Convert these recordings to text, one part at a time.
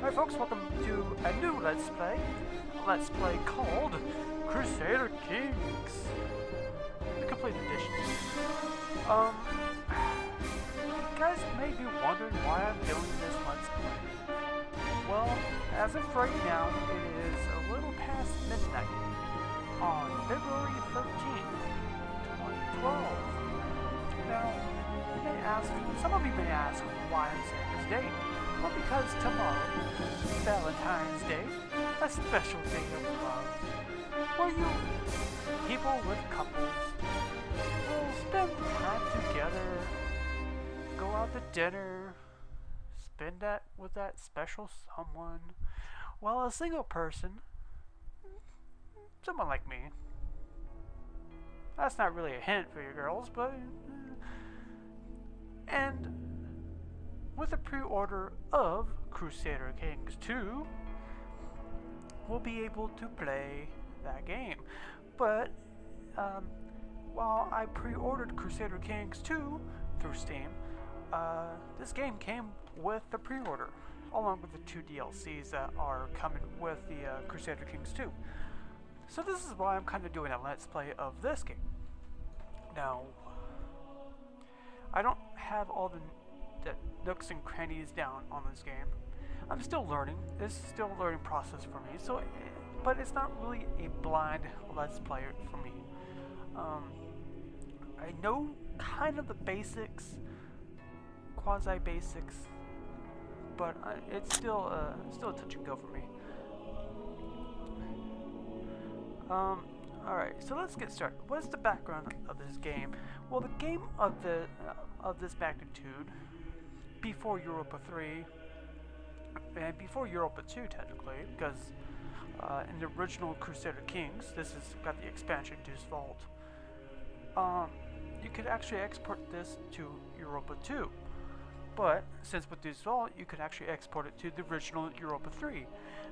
Hi folks, welcome to a new Let's Play. Let's Play called Crusader Kings, the Complete Edition. You guys may be wondering why I'm doing this Let's Play. Well, as of right now, it is a little past midnight on February 13th, 2012. Now, you may ask, some of you may ask why I'm saying this date. Well, because tomorrow, Valentine's Day, a special day of love, where you, people with couples, will spend time together, go out to dinner, spend that with that special someone, while a single person, someone like me, that's not really a hint for you girls, but, and with a pre-order of Crusader Kings 2, we'll be able to play that game. But while I pre-ordered Crusader Kings 2 through Steam, this game came with the pre-order, along with the 2 DLCs that are coming with the Crusader Kings 2. So this is why I'm kind of doing a Let's Play of this game. Now, I don't have all the nooks and crannies down on this game. I'm still learning. This is still a learning process for me. So, but it's not really a blind Let's Play for me. I know kind of the basics, quasi-basics, but it's still a touch and go for me. All right, so let's get started. What's the background of this game? Well, the game of this magnitude, before Europa 3 and before Europa 2 technically, because in the original Crusader Kings, this has got the expansion Deuce Vault, you could actually export this to Europa 2, but since with Deuce Vault you could actually export it to the original Europa 3.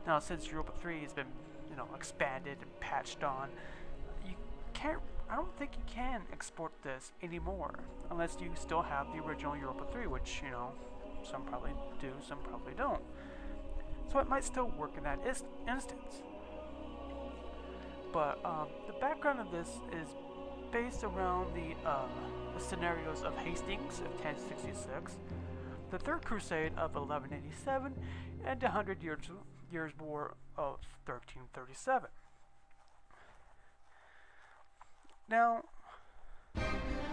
Now since Europa 3 has been, you know, expanded and patched on, you can't, I don't think you can export this anymore unless you still have the original Europa 3, which, you know, some probably do, some probably don't. So it might still work in that instance. But the background of this is based around the scenarios of Hastings of 1066, the Third Crusade of 1187, and the 100 Years War of 1337. Now,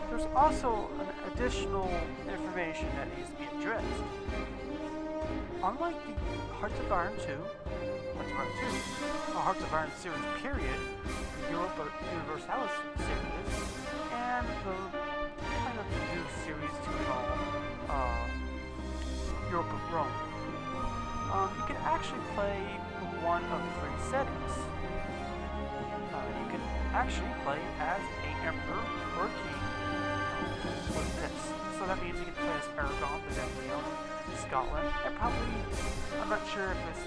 there's also an additional information that needs to be addressed. Unlike the Hearts of Iron 2, Hearts of Iron series period, the Europa Universalis series, and the kind of new series to it all, Europa Rome, you can actually play one of 3 settings. You can actually play as an emperor or a king with this. So that means you can play as Aragon, Byzantium, Scotland, and probably, I'm not sure if this,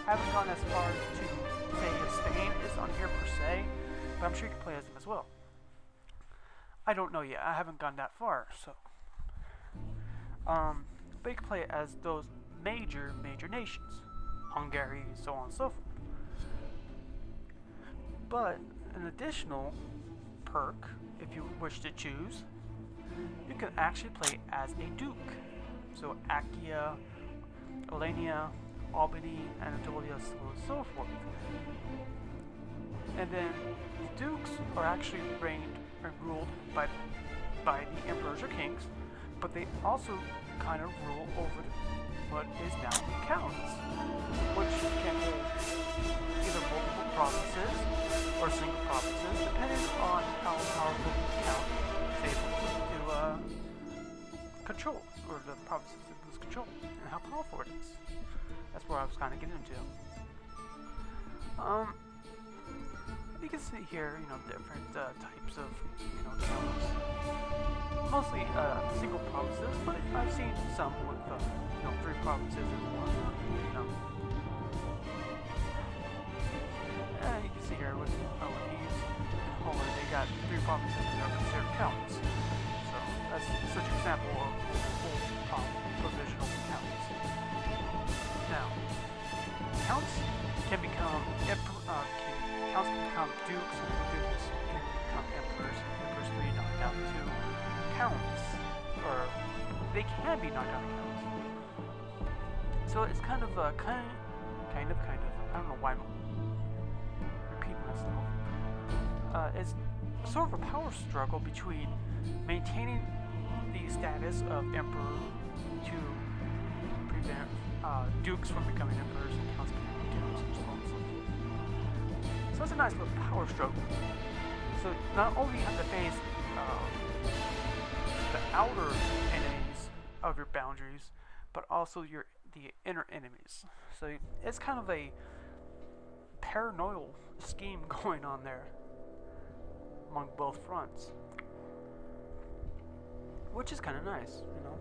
I haven't gone as far to say if Spain is on here per se, but I'm sure you can play as them as well. I don't know yet, I haven't gone that far, so. But you can play as those major nations, Hungary, so on and so forth. But an additional perk, if you wish to choose, you can actually play as a duke. So Achaia, Alania, Albany, Anatolia, so on and so forth. And then the dukes are actually reigned and ruled by the emperors or kings, but they also kind of rule over what is now the counts, which can hold either multiple provinces or single provinces, depending on how powerful the count is able to control, or the provinces it lose control, and how powerful it is. That's where I was kind of getting into. You can see here, you know, different types of, you know, counts. Mostly single provinces, but I've seen some with, you know, 3 provinces and more, you know. And you can see here with Albanese and Holland, they got 3 provinces and they're considered counts. So that's such an example of full provisional counts. Now, counts can become counts can become dukes, and dukes can become emperors. Emperors can be knocked down to counts, or they can be knocked down to counts. So it's kind of kind of. I don't know why I'm repeating myself. It's sort of a power struggle between maintaining the status of emperor to prevent dukes from becoming emperors and counts becoming dukes and so on and so forth. So it's a nice little power struggle. So not only do you have to face the outer enemies of your boundaries, but also the inner enemies. So it's kind of a paranoid scheme going on there among both fronts, which is kind of nice, you know.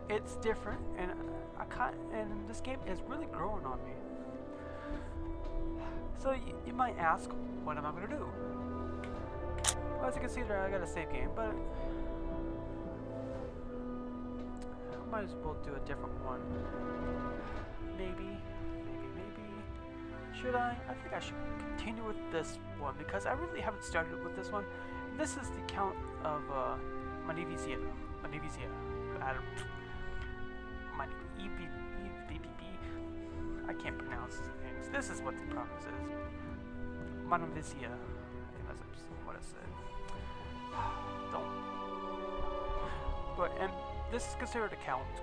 It's different, and and this game is really growing on me. So you might ask, what am I going to do? Well, as you can see there, I got a save game, but I might as well do a different one. Maybe. Should I? I think I should continue with this one because I really haven't started with this one. This is the Count of Manivisia. I can't pronounce things. This is what the province is. Manivisia. I think that's what it said. Don't. And this is considered a count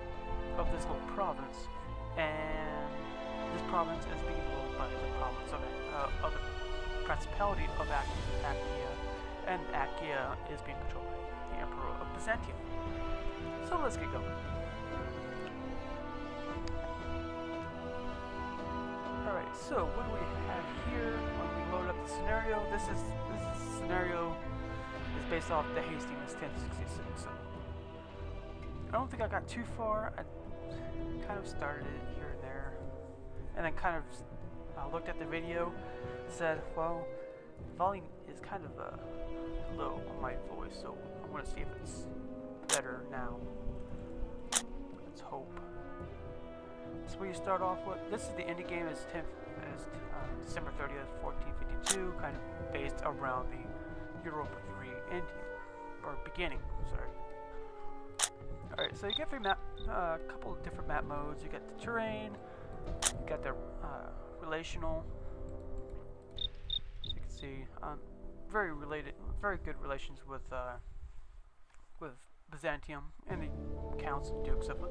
of this little province, and this province is being ruled by the province of the Principality of Achaea, and Achaea is being controlled by the Emperor of Byzantium. So let's get going. Alright, so what do we have here? When we load up the scenario, this scenario is based off the Hastings 1066. So I don't think I got too far. I kind of started it here and there, and then kind of looked at the video, said, well, volume is kind of low on my voice, so I want to see if it's better now. Let's hope. So we start off with, this is the indie game, is December 30th, 1452, kind of based around the Europa 3 ending, or beginning, sorry. Alright, so you get a couple of different map modes. You get the terrain, you got the relational. As you can see, very good relations with Byzantium and the counts and dukes of it.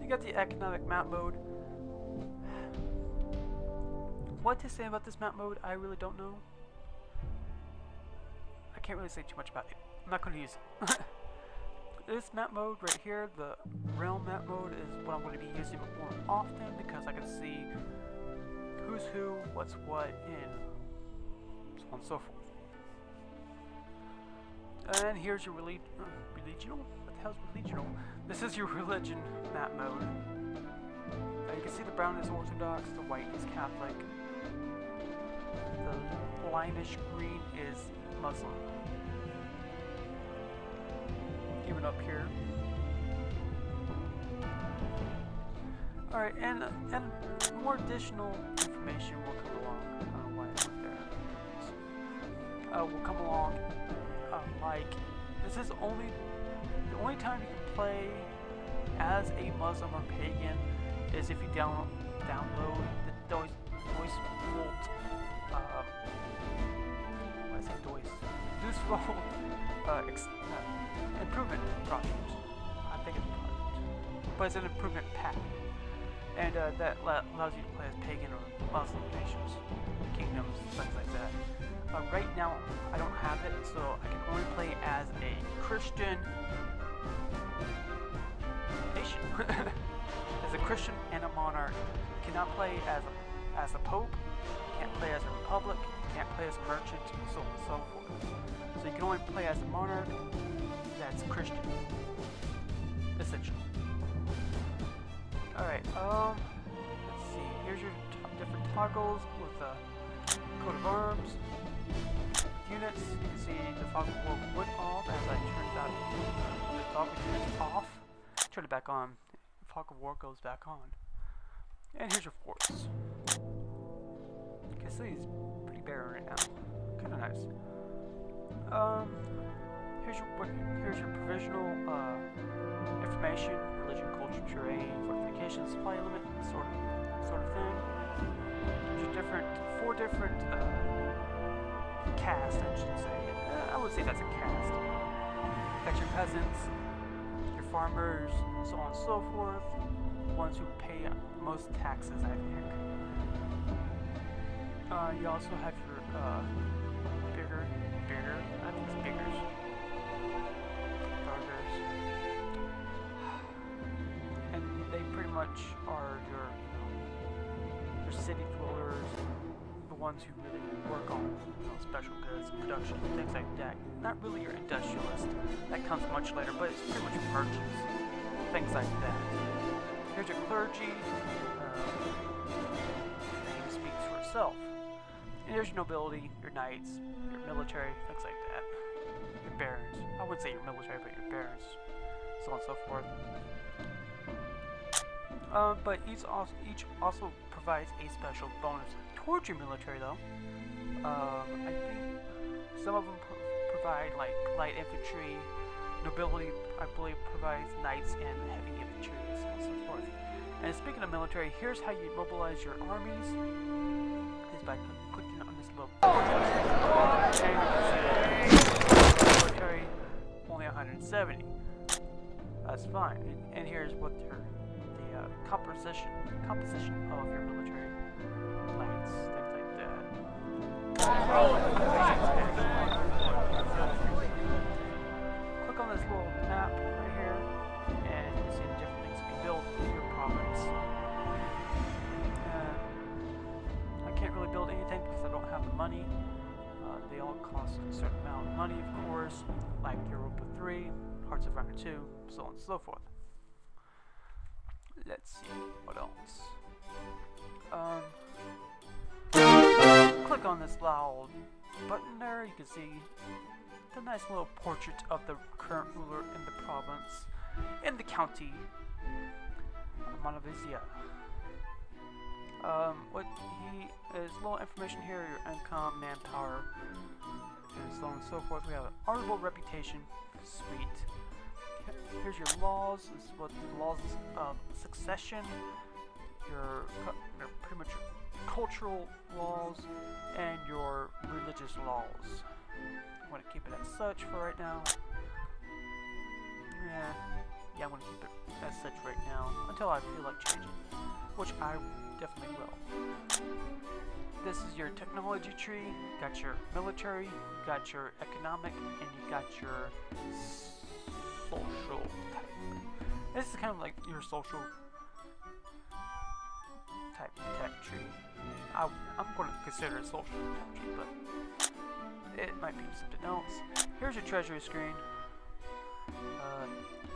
You got the economic map mode. What to say about this map mode, I really don't know. I can't really say too much about it. I'm not going to use it. This map mode right here, the realm map mode, is what I'm going to be using more often because I can see who's who, what's what, and so on and so forth. And here's your religional? What the hell's religional? This is your religion map mode. You can see the brown is Orthodox, the white is Catholic, the limeish green is Muslim. Even up here. Alright, and more additional information will come along. I don't know why I went there. Will come along. Like, this is the only time you can play as a Muslim or pagan is if you download the Deus Vult. What is it? Deus Vult improvement project. I think it's a project, but it's an improvement pack, and that allows you to play as pagan or Muslim nations, kingdoms, things like that. Right now, I don't have it, so I can only play as a Christian nation, as a Christian and a monarch. You cannot play as a pope. You can't play as a republic. You can't play as a merchant, so on and so forth. So you can only play as a monarch that's Christian, essentially. Alright, let's see. Here's your different toggles with the coat of arms, units. You can see the fog of war went off as I turned that the toggle units off. Turn it back on. The fog of war goes back on. And here's your force. Okay, so he's pretty barren right now. Kind of nice. Here's your provisional information, religion, culture, terrain, fortification, supply limit, sort of thing. There's four different caste, I should say. I would say that's a caste. Got your peasants, your farmers, so on and so forth. Ones who pay most taxes, I think. You also have your bigger, I think it's biggers, burgers, and they pretty much are your city dwellers, the ones who really work on special goods, production, things like that. Not really your industrialist. That comes much later, but it's pretty much merchants, things like that. Here's your clergy. Name speaks for itself. And here's your nobility, your knights, your military, things like that. Your barons. I wouldn't say your military, but your barons, so on and so forth. But each also provides a special bonus towards your military, though. I think some of them provide like light infantry. Nobility, I believe, provides knights and heavy infantry, so on and so forth. And speaking of military, here's how you mobilize your armies. Is by clicking on this little military, only 170. That's fine. And here's what the composition of your military knights, things like that. Click on this little map right here, and you see the different things you can build in your province. I can't really build anything because I don't have the money. They all cost a certain amount of money, of course, like Europa 3, Hearts of Iron 2, so on and so forth. Let's see, what else? Click on this loud button there, you can see the nice little portrait of the current ruler in the province, in the county of Montevisia. What he is, little information here, your income, manpower, and so on and so forth. We have an honorable reputation, sweet. Here's your laws. This is what the laws of succession, your pretty much your cultural laws, and your religious laws. I'm going to keep it as such for right now. Yeah, I'm going to keep it as such right now until I feel like changing, which I definitely will. This is your technology tree. Got your military, got your economic, and you got your social type. This is kind of like your social type tech tree. I'm going to consider it social tech tree, but it might be something else. Here's your treasury screen.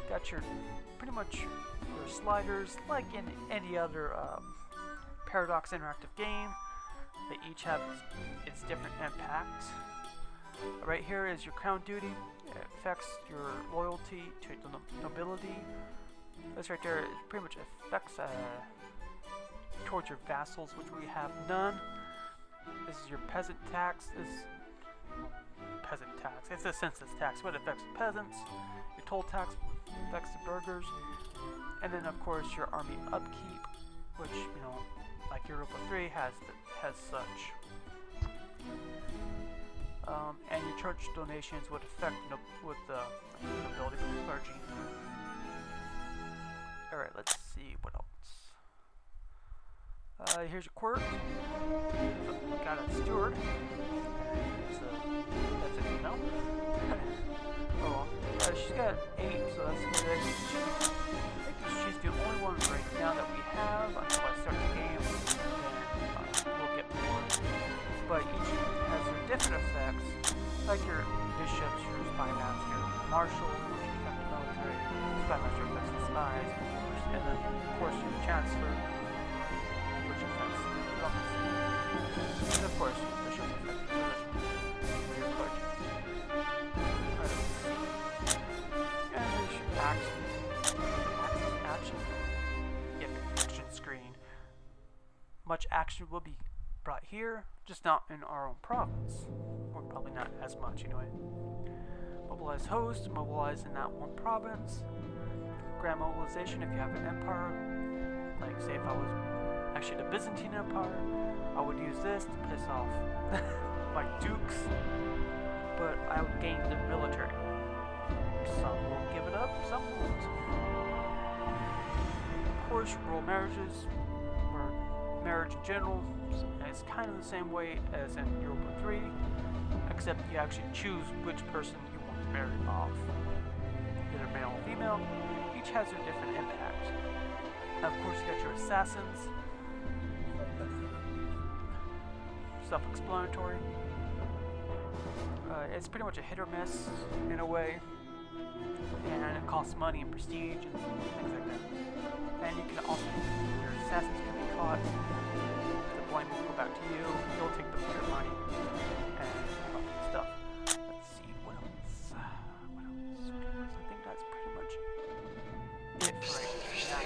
Got your pretty much your sliders, like in any other Paradox interactive game. They each have its different impact. Right here is your crown duty. It affects your loyalty to the nobility. This right there pretty much affects towards your vassals, which we have none. This is your peasant tax. It's a census tax. What affects the peasants? Your toll tax affects the burghers, and then of course your army upkeep, which like Europa 3 has such. And your church donations would affect the nobility of the clergy. Alright, let's see what else. Here's your quirk. Got a steward. That's it, no? Oh well. She's got 8, so that's good. I think she's the only one right now that we have until I start the game. Then we'll get more. But each has their different effects, like your bishops, your spy master, marshal, which affect the military, spy master affects the spies, and then of course your chancellor, which affects the diplomacy, and of course your bishops affect the religion, your clergy. And there's your action. Yep, action screen. much action will be brought here, just not in our own province. Or probably not as much anyway. Mobilize host, mobilize in that one province. Grand mobilization if you have an empire. Like say if I was actually the Byzantine Empire, I would use this to piss off my dukes, but I would gain the military. Some will give it up, some won't. Of course, royal marriages, or marriage in general, is kind of the same way as in Europa 3, except you actually choose which person you want to marry off. Either male or female, each has their different impact. Now, of course, you got your assassins. Self-explanatory. It's pretty much a hit or miss in a way, and it costs money and prestige and things like that. And you can also, your assassins can be caught. The blame will go back to you. You'll take your money and all that stuff. Let's see what else. I think that's pretty much it for right now.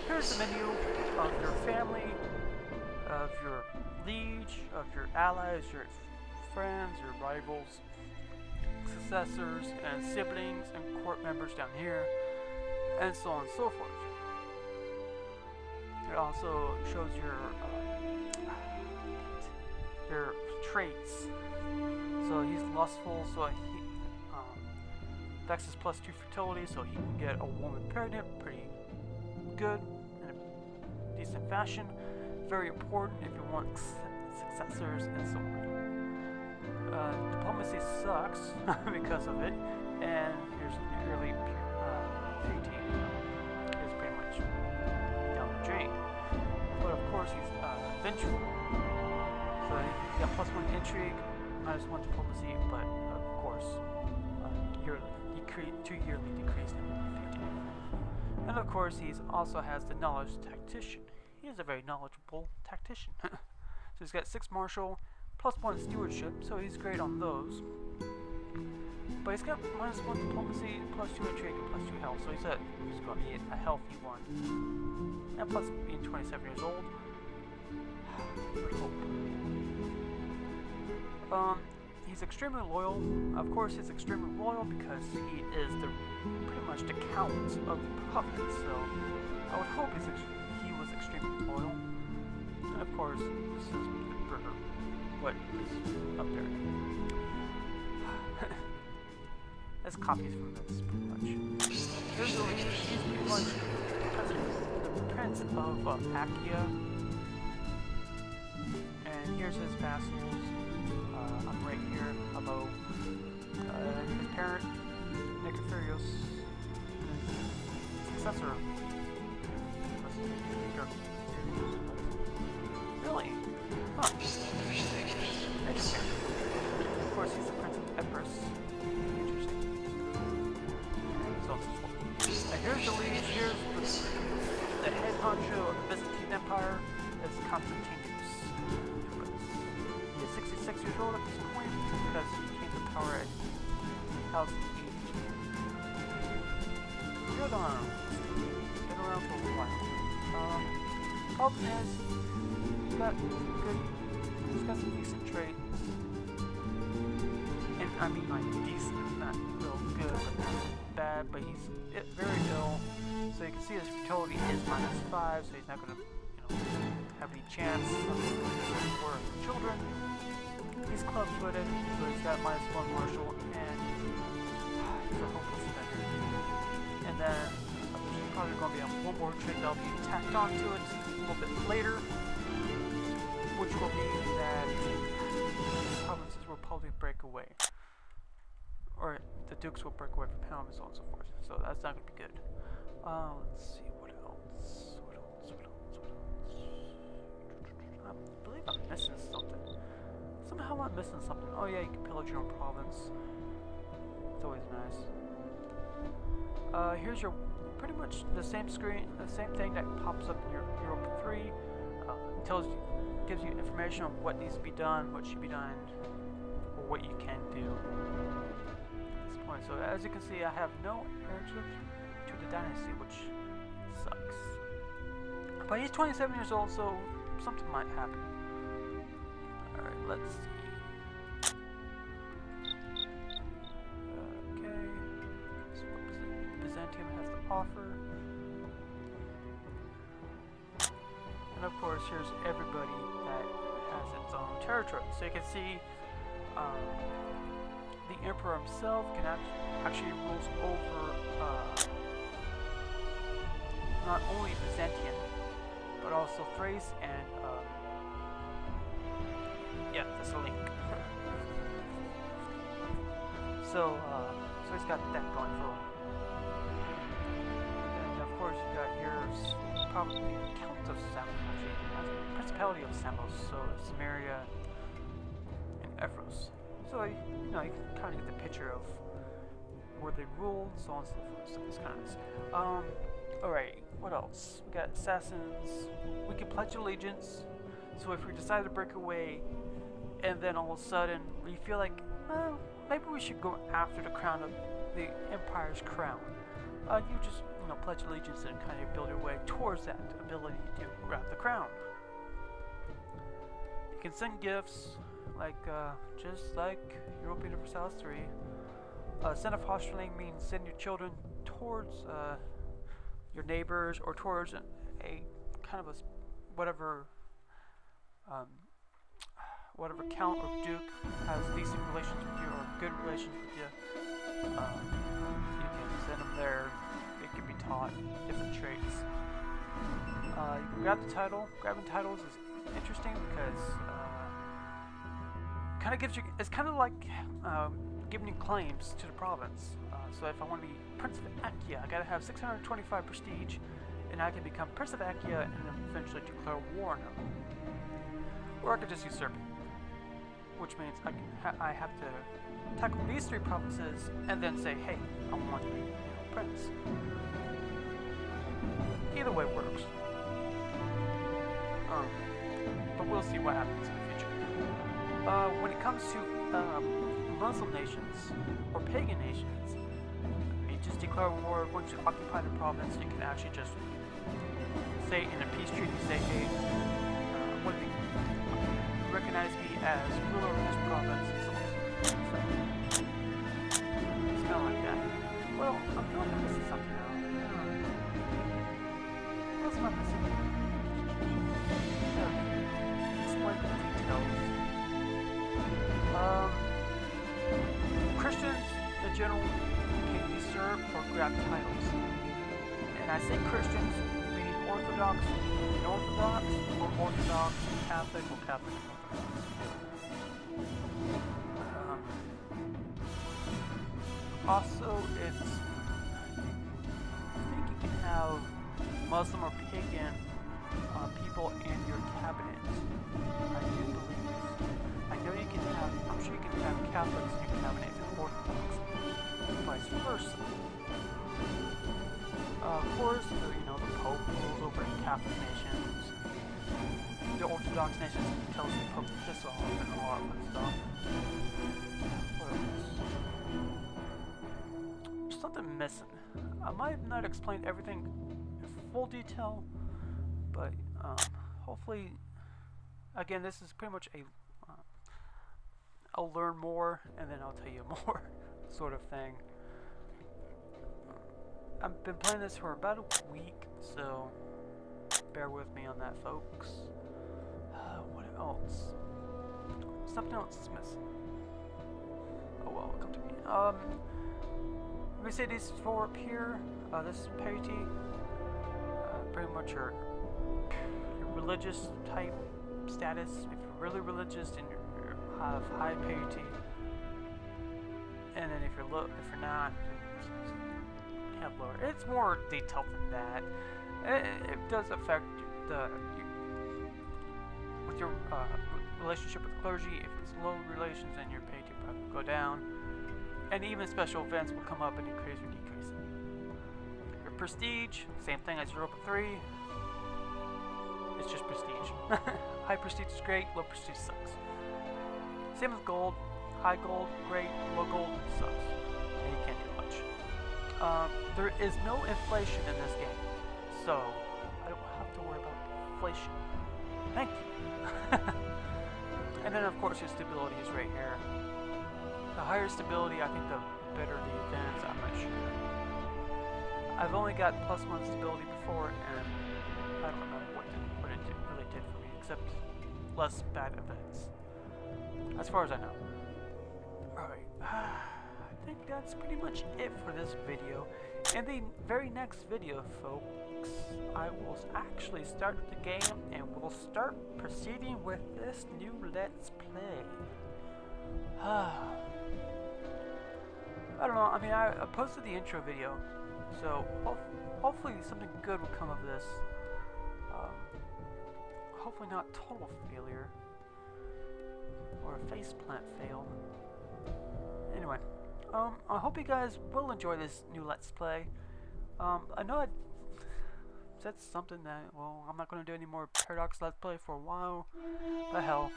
Here's the menu of your family, of your liege, of your allies, your friends, your rivals, successors, and siblings, and court members down here, and so on and so forth. It also shows your traits. So he's lustful, so he Vex is +2 fertility, so he can get a woman pregnant pretty good in a decent fashion. Very important if you want successors and so on. Diplomacy sucks because of it, and here's early purity is pretty much down the drain. But of course he's vengeful, so he's got +1 intrigue, -1 diplomacy, but of course two yearly decrease in purity. And of course he also has the knowledge tactician. He is a very knowledgeable tactician. So he's got 6 martial, +1 stewardship, so he's great on those. But he's got -1 diplomacy, +2 intrigue, and +2 health, so he's going to be a healthy one. And plus being 27 years old, I would hope. He's extremely loyal. Of course, he's extremely loyal because he is pretty much the count of the province. So I would hope he was extremely loyal. And of course, this is for what is up there. That's copies from this, pretty much. He's pretty much the Prince of Achaia. And here's his vassals. I'm right here. Hello. His parent, Nicophorius, successor. Really? Huh. Interesting. Of course, he's the Prince of Epirus. Interesting. So on and so forth. And here's the lead. Here's the head honcho of the Byzantine Empire is Constantinus. He is 66 years old at this point because he came to power at 2008. Good on him. Been around for a while. Problem is, he's got some decent traits. And I mean like decent, not real good, but not bad, but he's very ill. So you can see his fertility is -5, so he's not going to, have any chance for children. He's club-footed, so he's got -1 martial, and he's a hopeless spender. And then there's probably going to be one more trait that'll be tacked onto it a little bit later, which will be that provinces will probably break away, or the dukes will break away from him, and so on and so forth. So that's not going to be good. Let's see what else. I believe I'm missing something. Somehow I'm missing something. Oh yeah, you can pillage your own province. It's always nice. Here's your pretty much the same screen, the same thing that pops up in your Europa 3. Gives you information on what needs to be done, what should be done, or what you can do at this point. So as you can see, I have no heir to the dynasty, which sucks. But he's 27 years old, so something might happen. Alright, let's see. Okay. So what Byzantium has to offer. And of course, here's everybody that has its own territory. So you can see the emperor himself can actually rules over not only Byzantium, but also Thrace and yeah, Thessalonica. So he's got that going for him. And of course, you got yours, probably the Count of Samos, actually, Principality of Samos, so Samaria and Ephros. So you can kind of get the picture of where they ruled, so on and so forth. So this kind of nice. Alright, what else? We got assassins. We can pledge allegiance. So if we decide to break away, and then all of a sudden we feel like, well, maybe we should go after the crown of the empire's crown. You just pledge allegiance and kind of build your way towards that ability to grab the crown. You can send gifts, like just like European Universalis 3. Send a fosterling means send your children towards your neighbors or towards a kind of a whatever count or duke has decent relations with you or good relations with you. You can send them there. It can be taught different traits. You can grab the title. Grabbing titles is interesting because kind of gives you. It's kind of like giving you claims to the province. So if I want to be Prince of Achaia, I gotta have 625 prestige, and I can become Prince of Achaia and then eventually declare war on them. Or I could just usurp it, which means I have to tackle these 3 provinces and then say, hey, I want to be prince. Either way works. But we'll see what happens in the future. When it comes to Muslim nations or pagan nations, you just declare war. Once you occupy the province, you can actually just say in a peace treaty, say, hey, what do you recognize me as ruler of this province? So it's kind of like that. Well, I'm feeling like I'm missing something now. What else am I missing? Explain the details. Christians in general can usurp or grab titles. And I say Christians, meaning Orthodox, Orthodox, or Orthodox, Catholic, or Catholic and Orthodox. Also, I think you can have Muslim or pagan people in your cabinet. I do believe. I know you can have, I'm sure you can have Catholics in your cabinet and Orthodox, vice versa. Of course, the Pope rules over Catholic nations. The Orthodox nations tells the Pope to piss off and all that fun stuff. What else? There's something missing. I might have not explained everything in full detail, but hopefully, again, this is pretty much I'll learn more and then I'll tell you more sort of thing. I've been playing this for about a week, so bear with me on that, folks. What else? Something else is missing. Oh well, come to me. Let me say these 4 up here. This is piety. Pretty much your religious type status. If you're really religious, then you have high piety. And then if you're not, you have lower. It's more detailed than that. It does affect with your relationship with the clergy. If it's low relations, then your piety will probably go down. And even special events will come up and increase or decrease. Your prestige, same thing as Europa 3. It's just prestige. High prestige is great, low prestige sucks. Same with gold. High gold, great. Low gold sucks. And you can't do much. There is no inflation in this game, so I don't have to worry about inflation. Thank you. And then of course your stability is right here. The higher stability, I think the better the advance, I'm not sure. I've only got +1 stability before, and I don't know what it really did for me, except less bad events. As far as I know. Alright, I think that's pretty much it for this video. In the very next video, folks, I will actually start the game and we'll start proceeding with this new Let's Play. I don't know, I mean, I posted the intro video, so hopefully something good will come of this. Hopefully not total failure or a faceplant fail. Anyway, I hope you guys will enjoy this new Let's Play. I know I said something that, well, I'm not going to do any more Paradox Let's Play for a while, but hell,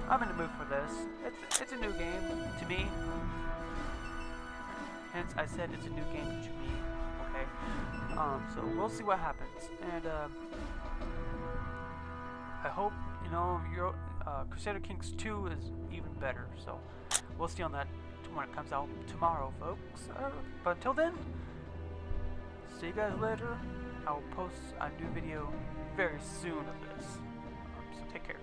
I'm in the mood for this. It's a new game to me. Hence, I said it's a new game to me. Okay. So we'll see what happens, and I hope your Crusader Kings 2 is even better. So we'll see on that when it comes out tomorrow, folks. But until then, see you guys later. I will post a new video very soon of this. So take care.